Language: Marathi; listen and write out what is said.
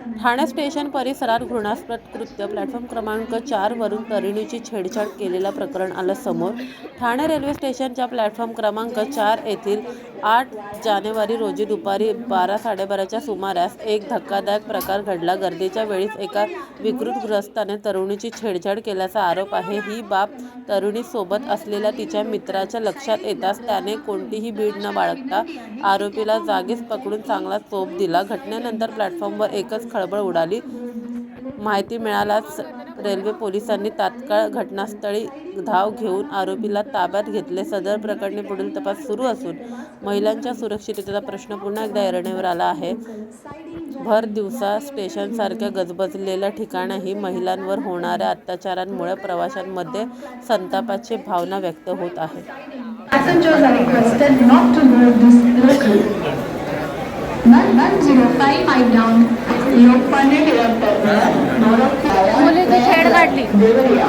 ठाणे स्टेशन परिसरात घृणास्पद कृत्य. प्लॅटफॉर्म क्रमांक 4 वरून तरुणीची छेडछाड केलेलं प्रकरण आलं समोर. ठाणे रेल्वे स्टेशनच्या प्लॅटफॉर्म क्रमांक 4 येथील 8 जानेवारी रोजी दुपारी 12-12:30च्या सुमारास एक धक्कादायक प्रकार घडला. गर्दीच्या वेळीच एका विकृतग्रस्ताने तरुणीची छेडछाड केल्याचा आरोप आहे. ही बाब तरुणीसोबत असलेल्या तिच्या मित्राच्या लक्षात येताच त्याने कोणतीही भीड न बाळगता आरोपीला जागीच पकडून चांगला चोप दिला. घटनेनंतर प्लॅटफॉर्मवर एकच खळबळ उडाली. माहिती मिळाल्यास रेल्वे पोलिसांनी तात्काळ घटनास्थळी धाव घेऊन आरोपीला ताब्यात घेतले. सदर प्रकरणी पुढील तपास सुरू असून महिलांच्या सुरक्षिततेचा प्रश्न पुन्हा एकदा ऐरणीवर आला आहे. भर दिवसा स्टेशनसारख्या गजबजलेल्या ठिकाणीही महिलांवर होणाऱ्या अत्याचारांमुळे प्रवाशांमध्ये संतापाची भावना व्यक्त होत आहे. Passengers are requested not to board this local. 1055 down. Lokmanya Tilak terminus, मुलीची छेड काढली. देवरिया